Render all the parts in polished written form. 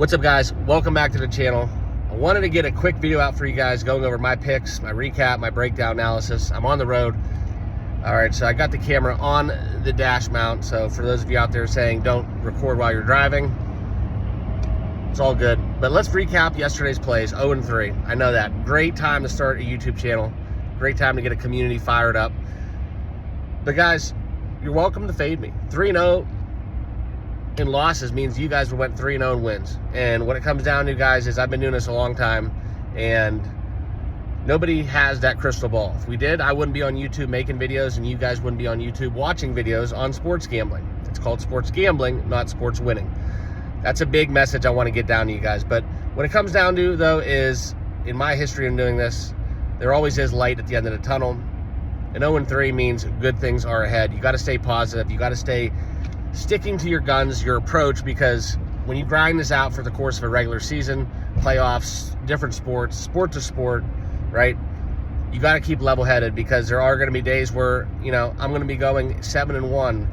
What's up, guys? Welcome back to the channel. I wanted to get a quick video out for you guys going over my picks, my recap, my breakdown analysis. I'm on the road. All right, so I got the camera on the dash mount. So for those of you out there saying don't record while you're driving, it's all good. But let's recap yesterday's plays, 0-3. I know that. Great time to start a YouTube channel. Great time to get a community fired up. But guys, you're welcome to fade me. 3-0 in losses means you guys went 3-0 in wins. And what it comes down to, guys, is I've been doing this a long time, and nobody has that crystal ball. If we did, I wouldn't be on YouTube making videos, and you guys wouldn't be on YouTube watching videos on sports gambling. It's called sports gambling, not sports winning. That's a big message I want to get down to you guys. But what it comes down to, though, is in my history of doing this, there always is light at the end of the tunnel. And 0-3 means good things are ahead. You got to stay positive. You got to stay sticking to your guns, your approach, because when you grind this out for the course of a regular season, playoffs, different sports, sport to sport, right? You got to keep level-headed, because there are going to be days where, you know, I'm going to be going 7-1,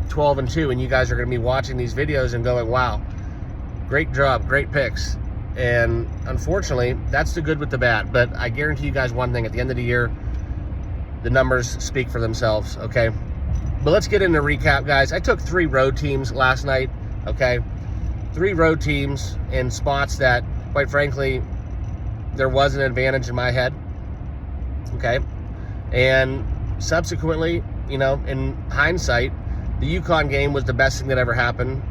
12-2, and you guys are going to be watching these videos and going, wow, great job, great picks. And unfortunately, that's the good with the bad. But I guarantee you guys one thing: at the end of the year, the numbers speak for themselves, okay? But let's get into recap, guys. I took 3 road teams last night, okay? 3 road teams in spots that, quite frankly, there was an advantage in my head, okay? And subsequently, you know, in hindsight, the UConn game was the best thing that ever happened,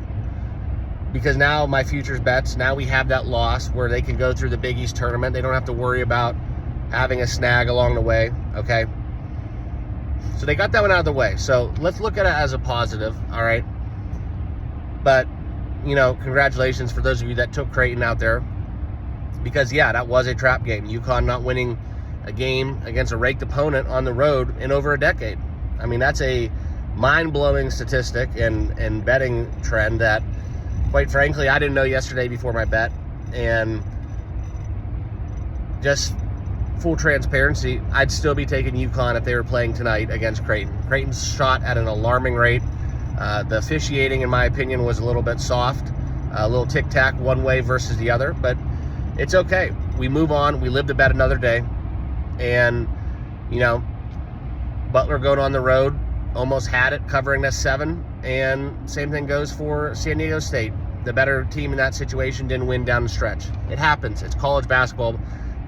because now my futures bets, now we have that loss where they can go through the Big East tournament. They don't have to worry about having a snag along the way, okay? So they got that one out of the way. So let's look at it as a positive, all right? But, you know, congratulations for those of you that took Creighton out there, because, yeah, that was a trap game. UConn not winning a game against a ranked opponent on the road in over a decade. I mean, that's a mind-blowing statistic and betting trend that, quite frankly, I didn't know yesterday before my bet. And just full transparency, I'd still be taking UConn if they were playing tonight against Creighton. Creighton's shot at an alarming rate. The officiating, in my opinion, was a little bit soft, a little tic-tac one way versus the other, but it's okay. We move on. We live to bet another day. And, you know, Butler going on the road, almost had it covering that 7, and same thing goes for San Diego State. The better team in that situation didn't win down the stretch. It happens. It's college basketball.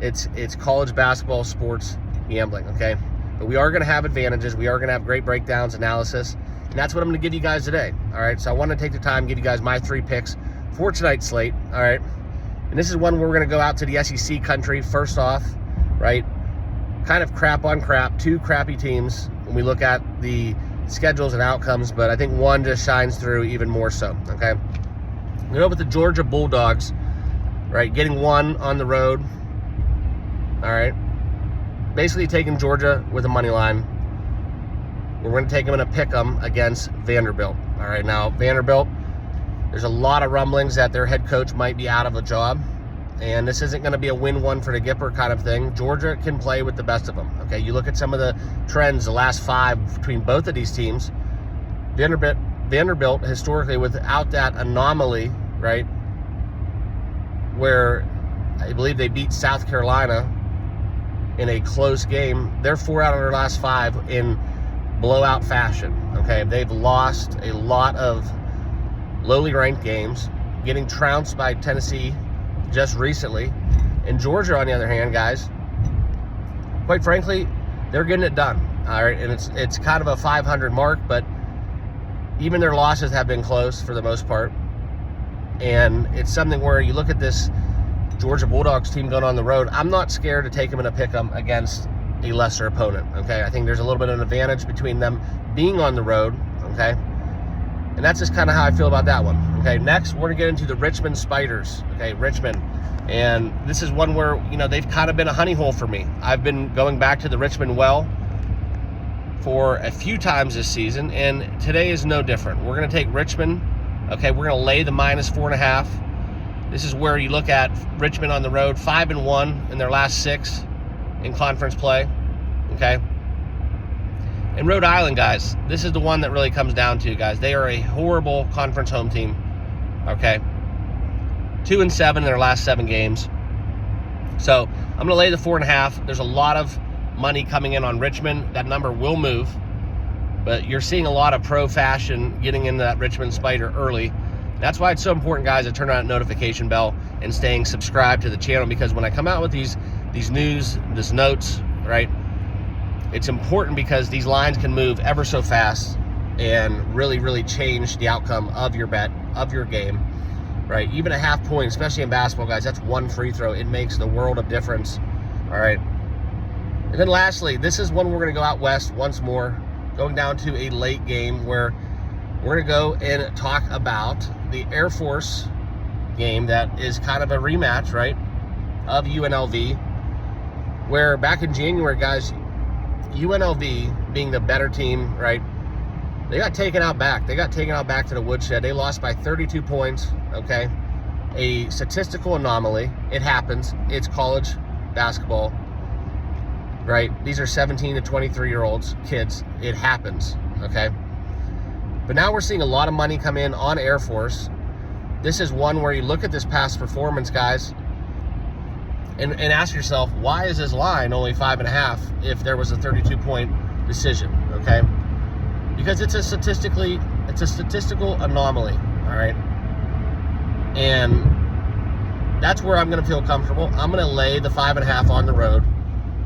It's college basketball sports gambling, okay? But we are going to have advantages. We are going to have great breakdowns, analysis, and that's what I'm going to give you guys today, all right? So I want to take the time, give you guys my 3 picks for tonight's slate, all right? And this is one where we're going to go out to the SEC country first off, right? Kind of crap on crap, 2 crappy teams when we look at the schedules and outcomes, but I think one just shines through even more so, okay? We're going to go with the Georgia Bulldogs, right? Getting 1 on the road. All right, basically taking Georgia with a money line. We're going to take them in a pick 'em against Vanderbilt. All right, now Vanderbilt, there's a lot of rumblings that their head coach might be out of a job, and this isn't going to be a win-one for the Gipper kind of thing. Georgia can play with the best of them. Okay, you look at some of the trends the last 5 between both of these teams. Vanderbilt historically, without that anomaly, right, where I believe they beat South Carolina in a close game, they're 4 out of their last 5 in blowout fashion, okay? They've lost a lot of lowly ranked games, getting trounced by Tennessee just recently. And Georgia, on the other hand, guys, quite frankly, they're getting it done, all right? And it's kind of a 500 mark, but even their losses have been close for the most part. And it's something where you look at this Georgia Bulldogs team going on the road, I'm not scared to take them in a pick 'em against a lesser opponent, okay? I think there's a little bit of an advantage between them being on the road, okay? And that's just kind of how I feel about that one, okay? Next, we're going to get into the Richmond Spiders, okay? Richmond. And this is one where, you know, they've kind of been a honey hole for me. I've been going back to the Richmond well for a few times this season, and today is no different. We're going to take Richmond, okay? We're going to lay the -4.5. This is where you look at Richmond on the road, 5-1 in their last 6 in conference play, okay? And Rhode Island, guys, this is the one that really comes down to, guys. They are a horrible conference home team, okay? 2-7 in their last 7 games. So I'm going to lay the 4.5. There's a lot of money coming in on Richmond. That number will move, but you're seeing a lot of pro fashion getting into that Richmond Spider early. That's why it's so important, guys, to turn on that notification bell and staying subscribed to the channel, because when I come out with these notes, right, it's important because these lines can move ever so fast and really, really change the outcome of your bet, of your game, right? Even a half point, especially in basketball, guys, that's 1 free throw. It makes the world of difference, all right? And then lastly, this is one we're going to go out west once more, going down to a late game where we're going to go and talk about the Air Force game that is kind of a rematch, right, of UNLV, where back in January, guys, UNLV being the better team, right, they got taken out back. They got taken out back to the woodshed. They lost by 32 points, okay? A statistical anomaly. It happens. It's college basketball, right? These are 17 to 23-year-olds, kids. It happens, okay? But now we're seeing a lot of money come in on Air Force. This is one where you look at this past performance, guys, and ask yourself, why is this line only 5.5 if there was a 32-point decision, okay? Because it's a statistical anomaly, all right? And that's where I'm going to feel comfortable. I'm going to lay the 5.5 on the road,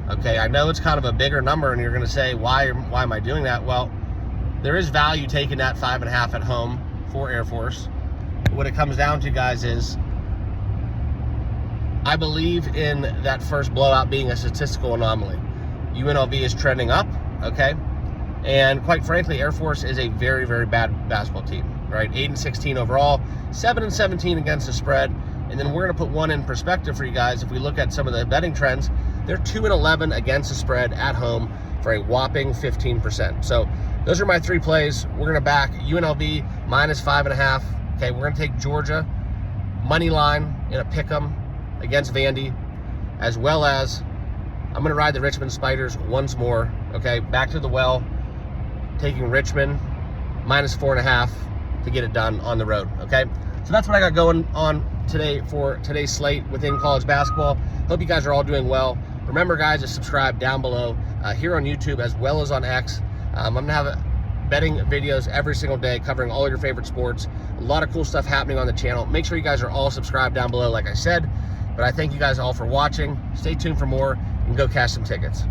okay? I know it's kind of a bigger number, and you're going to say, why am I doing that? Well, there is value taking that 5.5 at home for Air Force. What it comes down to, guys, is I believe in that first blowout being a statistical anomaly. UNLV is trending up, okay? And quite frankly, Air Force is a very, very bad basketball team, right? 8-16 overall, 7-17 against the spread. And then we're going to put one in perspective for you guys. If we look at some of the betting trends, they're 2-11 against the spread at home for a whopping 15%. So those are my 3 plays. We're going to back UNLV minus 5.5. Okay, we're going to take Georgia money line in a pick'em against Vandy, as well as I'm going to ride the Richmond Spiders once more. Okay, back to the well, taking Richmond minus 4.5 to get it done on the road. Okay, so that's what I got going on today for today's slate within college basketball. Hope you guys are all doing well. Remember, guys, to subscribe down below here on YouTube as well as on X. I'm going to have betting videos every single day covering all your favorite sports. A lot of cool stuff happening on the channel. Make sure you guys are all subscribed down below, like I said. But I thank you guys all for watching. Stay tuned for more and go cash some tickets.